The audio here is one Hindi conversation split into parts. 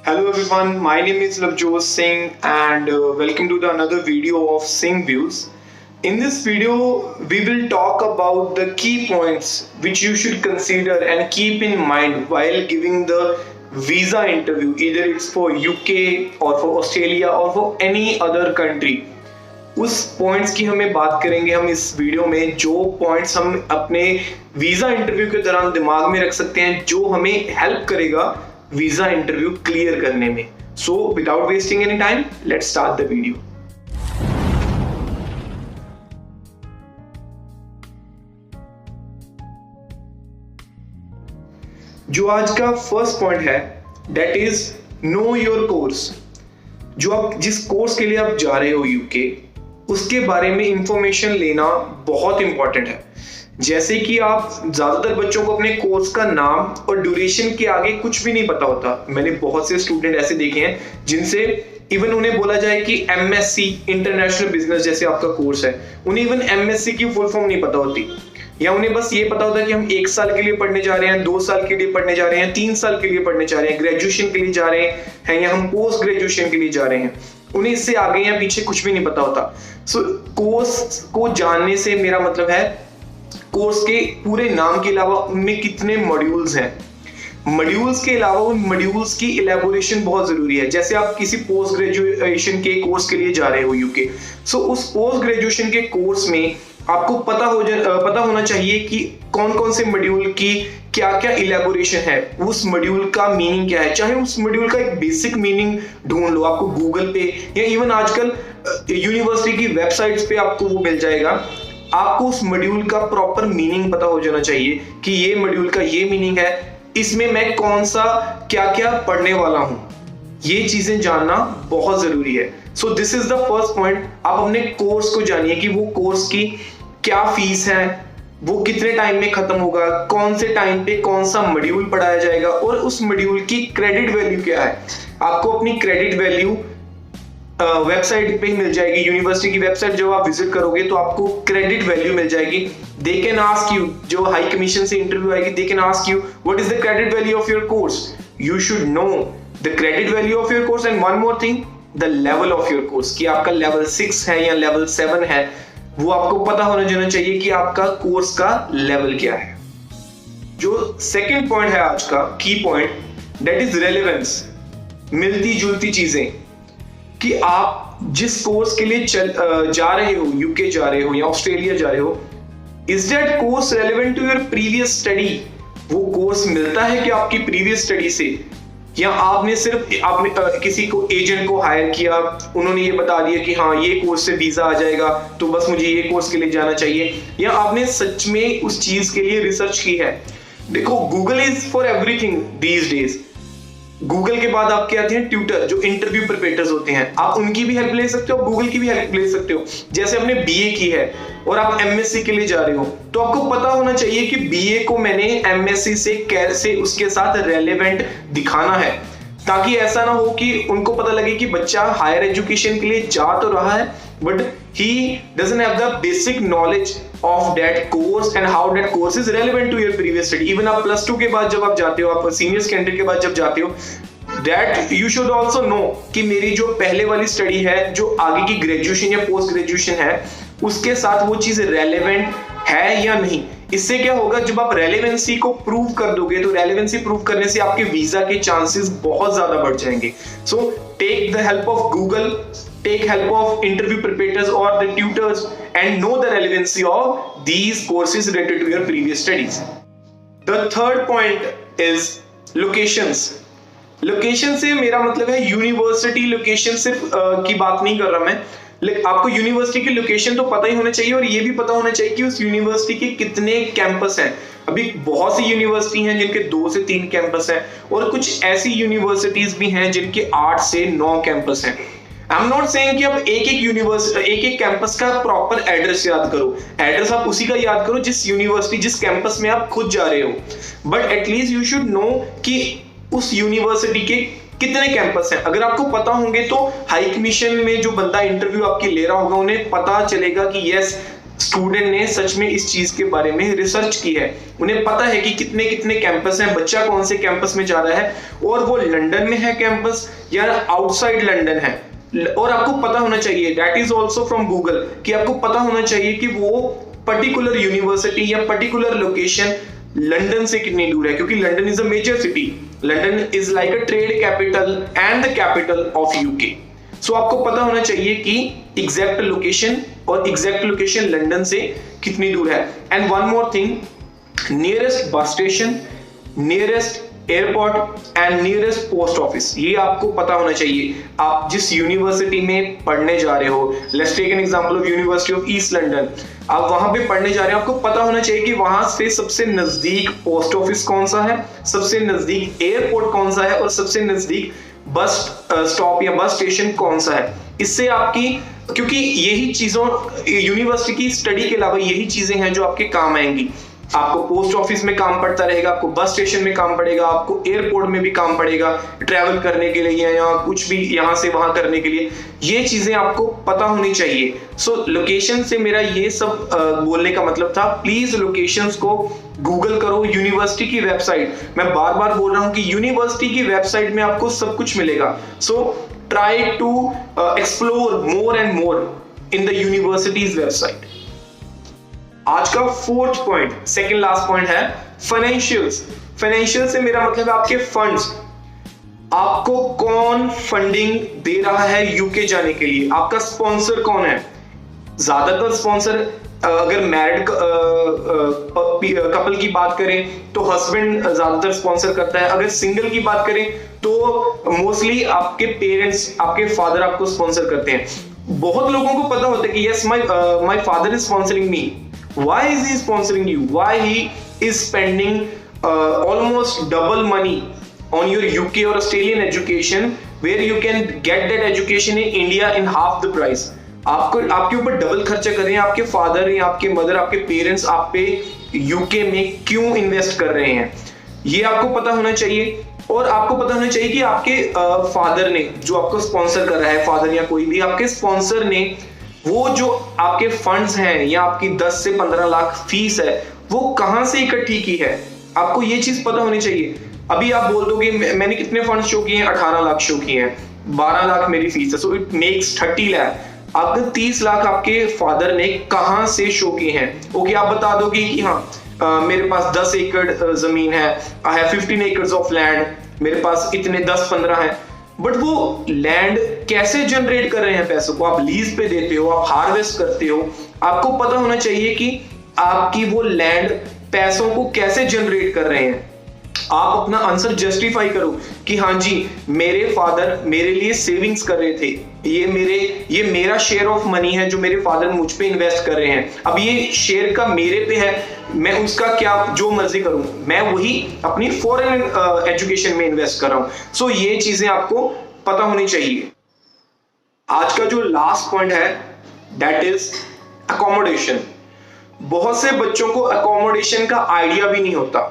Hello everyone, my name is Lavjot Singh and welcome to another video of Singh Views. In this video, we will talk about the key points which you should consider and keep in mind while giving the visa interview, either it's for UK or for Australia or for any other country. उस पॉइंट्स की हमें बात करेंगे हम इस वीडियो में, जो पॉइंट्स हम अपने वीजा इंटरव्यू के दौरान दिमाग में रख सकते हैं, जो हमें हेल्प करेगा वीजा इंटरव्यू क्लियर करने में. So without wasting any time, let's start the video. जो आज का फर्स्ट पॉइंट है, that is know your course. जो आप जिस कोर्स के लिए आप जा रहे हो यूके, उसके बारे में इंफॉर्मेशन लेना बहुत इंपॉर्टेंट है. जैसे कि आप ज्यादातर बच्चों को अपने कोर्स का नाम और ड्यूरेशन के आगे कुछ भी नहीं पता होता. मैंने बहुत से स्टूडेंट ऐसे देखे हैं जिनसे इवन उन्हें बोला जाए कि एमएससी इंटरनेशनल बिजनेस जैसे आपका कोर्स है, उन्हें इवन एमएससी की फुल फॉर्म नहीं पता होती, या उन्हें बस ये पता होता है कि हम 1 साल के लिए पढ़ने जा रहे हैं, 2 साल के लिए पढ़ने जा रहे हैं, 3 साल के लिए पढ़ने जा रहे हैं, ग्रेजुएशन के लिए जा रहे हैं, या हम पोस्ट ग्रेजुएशन के लिए जा रहे हैं. उन्हें इससे आगे या पीछे कुछ भी नहीं पता होता. सो कोर्स को जानने से मेरा मतलब है कोर्स के पूरे नाम के अलावा उनमें कितने मॉड्यूल्स हैं. मॉड्यूल्स के अलावा उन मॉड्यूल्स की इलेबोरेशन बहुत जरूरी है. जैसे आप किसी पोस्ट ग्रेजुएशन के कोर्स के लिए जा रहे हो यूके, सो उस पोस्ट ग्रेजुएशन के कोर्स में आपको पता होना चाहिए कि कौन कौन से मॉड्यूल की क्या क्या इलेबोरेशन है, उस मॉड्यूल का मीनिंग क्या है. चाहे उस मॉड्यूल का एक बेसिक मीनिंग ढूंढ लो, आपको गूगल पे या इवन आजकल यूनिवर्सिटी की वेबसाइट्स पे आपको वो मिल जाएगा. आपको उस मॉड्यूल का प्रॉपर मीनिंग पता हो जाना चाहिए कि ये मॉड्यूल का ये मीनिंग है, इसमें मैं कौन सा क्या क्या पढ़ने वाला हूं. ये चीजें जानना बहुत जरूरी है. So this is the first point. आप अपने कोर्स को जानिए कि वो कोर्स की क्या फीस है, वो कितने टाइम में खत्म होगा, कौन से टाइम पे कौन सा मॉड्यूल पढ़ाया जाएगा, और उस मॉड्यूल की क्रेडिट वैल्यू क्या है. आपको अपनी क्रेडिट वैल्यू वेबसाइट पे ही मिल जाएगी. यूनिवर्सिटी की वेबसाइट जब आप विजिट करोगे तो आपको क्रेडिट वैल्यू मिल जाएगी. दे कैन आस्क यू, जो हाई कमीशन से इंटरव्यू आएगी, they can ask you what is the credit value of your course. You should know the credit value of your course. And one more thing, the level of your course, कि आपका लेवल 6 है या लेवल 7 है, वो आपको पता होना जाना चाहिए कि आपका कोर्स का लेवल क्या है. जो सेकंड पॉइंट है आज का की पॉइंट, दैट इज रेलेवेंस. मिलती जुलती चीजें, कि आप जिस कोर्स के लिए जा रहे हो, यूके जा रहे हो या ऑस्ट्रेलिया जा रहे हो, is that course relevant to your previous study. वो कोर्स मिलता है कि आपकी प्रीवियस स्टडी से, या आपने किसी को एजेंट को हायर किया, उन्होंने ये बता दिया कि हाँ ये कोर्स से वीजा आ जाएगा तो बस मुझे ये कोर्स के लिए जाना चाहिए, या आपने सच में उस चीज के लिए रिसर्च की है. देखो, Google is for everything these days. Google के बाद आपके आते हैं ट्यूटर, जो इंटरव्यू प्रिपरेटर्स होते हैं. आप उनकी भी हेल्प ले सकते हो, गूगल की भी हेल्प ले सकते हो. जैसे आपने बीए की है और आप एमएससी के लिए जा रहे हो, तो आपको पता होना चाहिए कि बीए को मैंने एमएससी से कैसे उसके साथ रेलेवेंट दिखाना है, ताकि ऐसा ना हो कि उनको पता लगे कि बच्चा हायर एजुकेशन के लिए जा तो रहा है but he doesn't have the basic knowledge of that course and how that course is relevant to your previous study. Even आप +2 के बाद जब आप जाते हो, आप सीनियर सेकेंडरी के बाद जब जाते हो, that you should also know कि मेरी जो पहले वाली स्टडी है, जो आगे की ग्रेजुएशन या पोस्ट ग्रेजुएशन है, उसके साथ वो चीज रेलेवेंट है या नहीं. इससे क्या होगा, जब आप रेलेवेंसी को प्रूव कर दोगे तो रेलेवेंसी प्रूव करने से आपके वीजा के चांसेस बहुत ज्यादा बढ़ जाएंगे. So take the help of Google, take help of interview preparators or the tutors and know the relevancy of these courses related to your previous studies. The third point is locations. Location से मेरा मतलब है यूनिवर्सिटी लोकेशन सिर्फ की बात नहीं कर रहा मैं. आपको यूनिवर्सिटी की लोकेशन तो पता ही होना चाहिए, और ये भी पता होना चाहिए कि उस यूनिवर्सिटी के कितने कैंपस हैं. अभी बहुत सी यूनिवर्सिटी हैं जिनके 2 से 3 कैंपस हैं, और कुछ ऐसी यूनिवर्सिटीज भी हैं जिनके 8 से 9 कैंपस हैं. आई एम नॉट सेइंग कि आप एक कैंपस का प्रॉपर एड्रेस याद करो. एड्रेस आप उसी का याद करो जिस यूनिवर्सिटी, जिस कैंपस में आप खुद जा रहे हो, but at least you should know कि उस यूनिवर्सिटी के कितने कैंपस हैं. अगर आपको पता होंगे तो हाई कमीशन में जो बंदा इंटरव्यू आपकी ले रहा होगा, उन्हें पता चलेगा कि यस स्टूडेंट ने सच में इस चीज के बारे में रिसर्च की है, उन्हें पता है कि कितने कितने कैंपस हैं, बच्चा कौन से कैंपस में जा रहा है, और वो लंदन में है कैंपस या आउटसाइड लंदन है। और आपको पता होना चाहिए, that is also from Google, कि आपको पता होना चाहिए कि वो पर्टिकुलर यूनिवर्सिटी या पर्टिकुलर लोकेशन लंदन से कितनी दूर है, क्योंकि London is a major city, London is like a trade capital and the capital of UK. So आपको पता होना चाहिए कि एग्जैक्ट लोकेशन, और एग्जैक्ट लोकेशन लंदन से कितनी दूर है। And one more thing, nearest bus station, nearest airport and nearest post office, ये आपको पता होना चाहिए। आप जिस यूनिवर्सिटी में पढ़ने जा रहे हो, let's take an example of university of east London, आप वहां पे पढ़ने जा रहे हो, आपको पता होना चाहिए कि वहां से सबसे नजदीक पोस्ट ऑफिस कौन सा है, सबसे नजदीक एयरपोर्ट कौन सा है, और सबसे नजदीक बस स्टॉप या बस स्टेशन कौन सा है। इससे आपकी, क्योंकि यही चीजों, यूनिवर्सिटी की स्टडी के अलावा यही चीजें हैं जो आपके काम आएंगी। आपको पोस्ट ऑफिस में काम पड़ता रहेगा, आपको बस स्टेशन में काम पड़ेगा, आपको एयरपोर्ट में भी काम पड़ेगा ट्रैवल करने के लिए या कुछ भी यहाँ से वहां करने के लिए, ये चीजें आपको पता होनी चाहिए। सो लोकेशन से मेरा ये सब बोलने का मतलब था, प्लीज लोकेशंस को गूगल करो, यूनिवर्सिटी की वेबसाइट, मैं बार बार बोल रहा हूँ कि यूनिवर्सिटी की वेबसाइट में आपको सब कुछ मिलेगा। So try to explore more and more in the universities website. आज का fourth point, second last point है फाइनेंशियल्स। फाइनेंशियल से मेरा मतलब है आपके फंड्स, आपको कौन फंडिंग दे रहा है यूके जाने के लिए, आपका स्पॉन्सर कौन है। ज्यादातर स्पॉन्सर, अगर मैरिड कपल की बात करें तो हस्बैंड ज्यादातर स्पॉन्सर करता है, अगर सिंगल की बात करें तो मोस्टली आपके पेरेंट्स, आपके फादर आपको स्पॉन्सर करते हैं। बहुत लोगों को पता होता है कि yes my father is sponsoring me. Why is he sponsoring you? Why he is spending almost double money on your UK or Australian education, where you can get that education in India in half the price? आपके ऊपर डबल खर्चा कर रहे हैं आपके फादर या आपके मदर, आपके पेरेंट्स आप पे यूके में क्यों इन्वेस्ट कर रहे हैं, ये आपको पता होना चाहिए। और आपको पता होना चाहिए कि आपके फादर ने, जो आपको स्पॉन्सर कर रहा है, फादर या कोई भी, आपके स्पॉन्सर ने वो जो आपके फंड्स हैं या आपकी 10 से 15 लाख फीस है, वो कहां से इकट्ठी की है, आपको ये चीज पता होनी चाहिए। अभी आप बोल दोगे मैंने कितने फंड्स शो किए हैं, 18 लाख शो किए हैं, 12 लाख मेरी फीस है, सो इट मेक्स 30 लाख। आपके 30 लाख आपके फादर ने कहां से शो किए हैं। ओके, आप बता दोगे कि हाँ मेरे पास 10 एकड़ जमीन है, I have 15 acres of land, मेरे पास इतने 10-15 है, बट वो लैंड कैसे जनरेट कर रहे हैं पैसों को, आप लीज पे देते हो, आप हार्वेस्ट करते हो, आपको पता होना चाहिए कि आपकी वो लैंड पैसों को कैसे जनरेट कर रहे हैं। आप अपना आंसर जस्टिफाई करो कि हाँ जी मेरे फादर मेरे लिए सेविंग्स कर रहे थे, ये मेरा शेयर ऑफ मनी है जो मेरे फादर मुझ पे इन्वेस्ट कर रहे हैं, अब ये शेयर का मेरे पे है, मैं उसका क्या जो मर्जी करूं, मैं वही अपनी फॉरेन एजुकेशन में इन्वेस्ट कर रहा हूं। सो ये चीजें आपको पता होनी चाहिए। आज का जो लास्ट पॉइंट है दैट इज अकोमोडेशन। बहुत से बच्चों को अकोमोडेशन का आइडिया भी नहीं होता।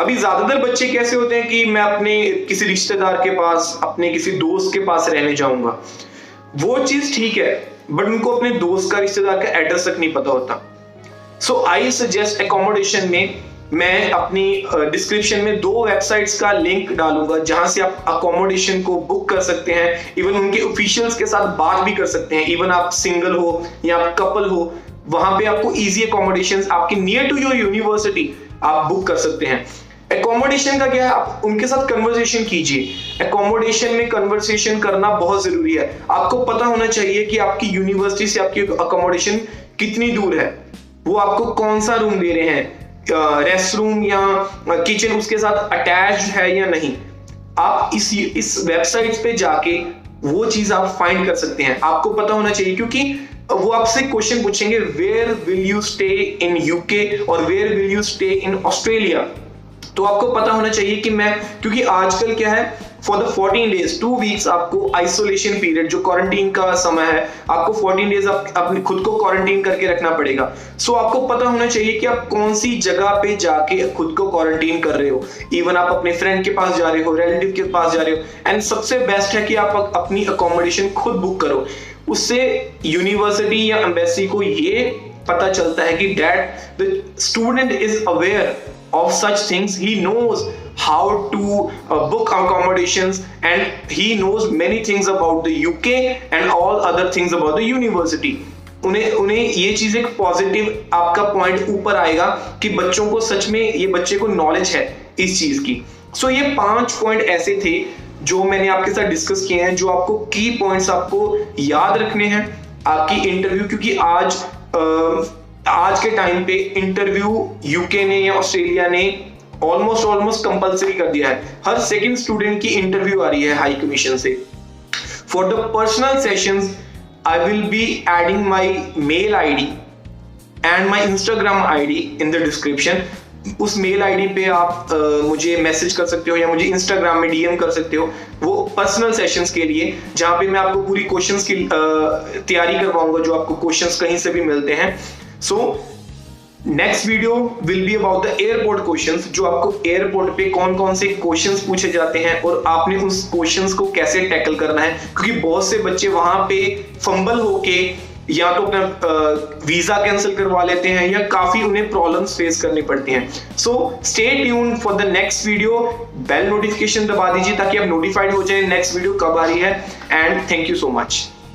अभी ज्यादातर बच्चे कैसे होते हैं कि मैं अपने किसी रिश्तेदार के पास, अपने किसी दोस्त के पास रहने जाऊंगा, वो चीज ठीक है, बट उनको अपने दोस्त का, रिश्तेदार का एड्रेस तक नहीं पता होता। सो आई सजेस्ट अकोमोडेशन में मैं अपनी डिस्क्रिप्शन में 2 वेबसाइट्स का लिंक डालूंगा जहां से आप अकोमोडेशन को बुक कर सकते हैं, इवन उनके ऑफिशियल्स के साथ बात भी कर सकते हैं। इवन आप सिंगल हो या आप कपल हो, वहां पे आपको इजी अकोमोडेशंस आपके नियर टू योर यूनिवर्सिटी आप बुक कर सकते हैं। अकोमोडेशन का क्या है, आप उनके साथ कन्वर्सेशन कीजिए। अकोमोडेशन में कन्वर्सेशन करना बहुत जरूरी है। आपको पता होना चाहिए कि आपकी यूनिवर्सिटी से आपकी अकोमोडेशन कितनी दूर है, वो आपको कौन सा रूम दे रहे हैं, रेस्ट रूम या किचन उसके साथ अटैच्ड है या नहीं। आप इस वेबसाइट पे जाके वो चीज आप फाइंड कर सकते हैं। आपको पता होना चाहिए क्योंकि वो आपसे क्वेश्चन पूछेंगे where will you stay in UK और where will you stay in Australia. तो आपको पता होना चाहिए कि मैं, क्योंकि आजकल क्या है, फॉर द 14 डेज 2 वीक्स आपको आइसोलेशन पीरियड, जो क्वारंटीन का समय है, आपको 14 डेज अपने खुद को क्वारंटीन करके रखना पड़ेगा। सो आपको पता होना चाहिए कि आप कौन सी जगह पे जाके खुद को क्वारंटीन कर रहे हो। इवन आप अपने फ्रेंड के पास जा रहे हो, रिलेटिव के पास जा रहे हो, एंड सबसे बेस्ट है कि आप अपनी अकोमोडेशन खुद बुक करो। उससे यूनिवर्सिटी या एम्बेसी को ये पता चलता है कि that the student is aware of such things. He knows how to book accommodations, and he knows many things about the UK and all other things about the university. उन्हें ये चीज एक पॉजिटिव आपका पॉइंट ऊपर आएगा कि बच्चों को सच में ये बच्चे को नॉलेज है इस चीज की. सो ये 5 पॉइंट ऐसे थे जो मैंने आपके साथ डिस्कस किए हैं, जो आपको की पॉइंट्स आपको याद रखने हैं आपकी इंटरव्यू, क्योंकि आज के टाइम पे इंटरव्यू यूके ने या ऑस्ट्रेलिया ने ऑलमोस्ट कंपलसरी कर दिया है. हर सेकंड स्टूडेंट की इंटरव्यू आ रही है हाई कमीशन से. For the personal sessions I will be adding my mail ID and my Instagram ID in the description. उस मेल आईडी पे आप मुझे मैसेज कर सकते हो या मुझे इंस्टाग्राम में डीएम कर सकते हो, वो पर्सनल सेशंस के लिए, जहां पे मैं आपको पूरी क्वेश्चंस की तैयारी करवाऊंगा जो आपको क्वेश्चंस कहीं से भी मिलते हैं. So next video will be about the airport questions, जो आपको एयरपोर्ट पे कौन कौन से क्वेश्चंस पूछे जाते हैं और आपने उस क्वेश्चंस को कैसे टैकल करना है, क्योंकि बहुत से बच्चे वहां पे फंबल होके या तो अपना वीजा कैंसिल करवा लेते हैं या काफी उन्हें प्रॉब्लम्स फेस करनी पड़ती हैं. So stay tuned for the next video. Bell notification दबा दीजिए ताकि आप नोटिफाइड हो जाए नेक्स्ट वीडियो कब आ रही है. And thank you so much.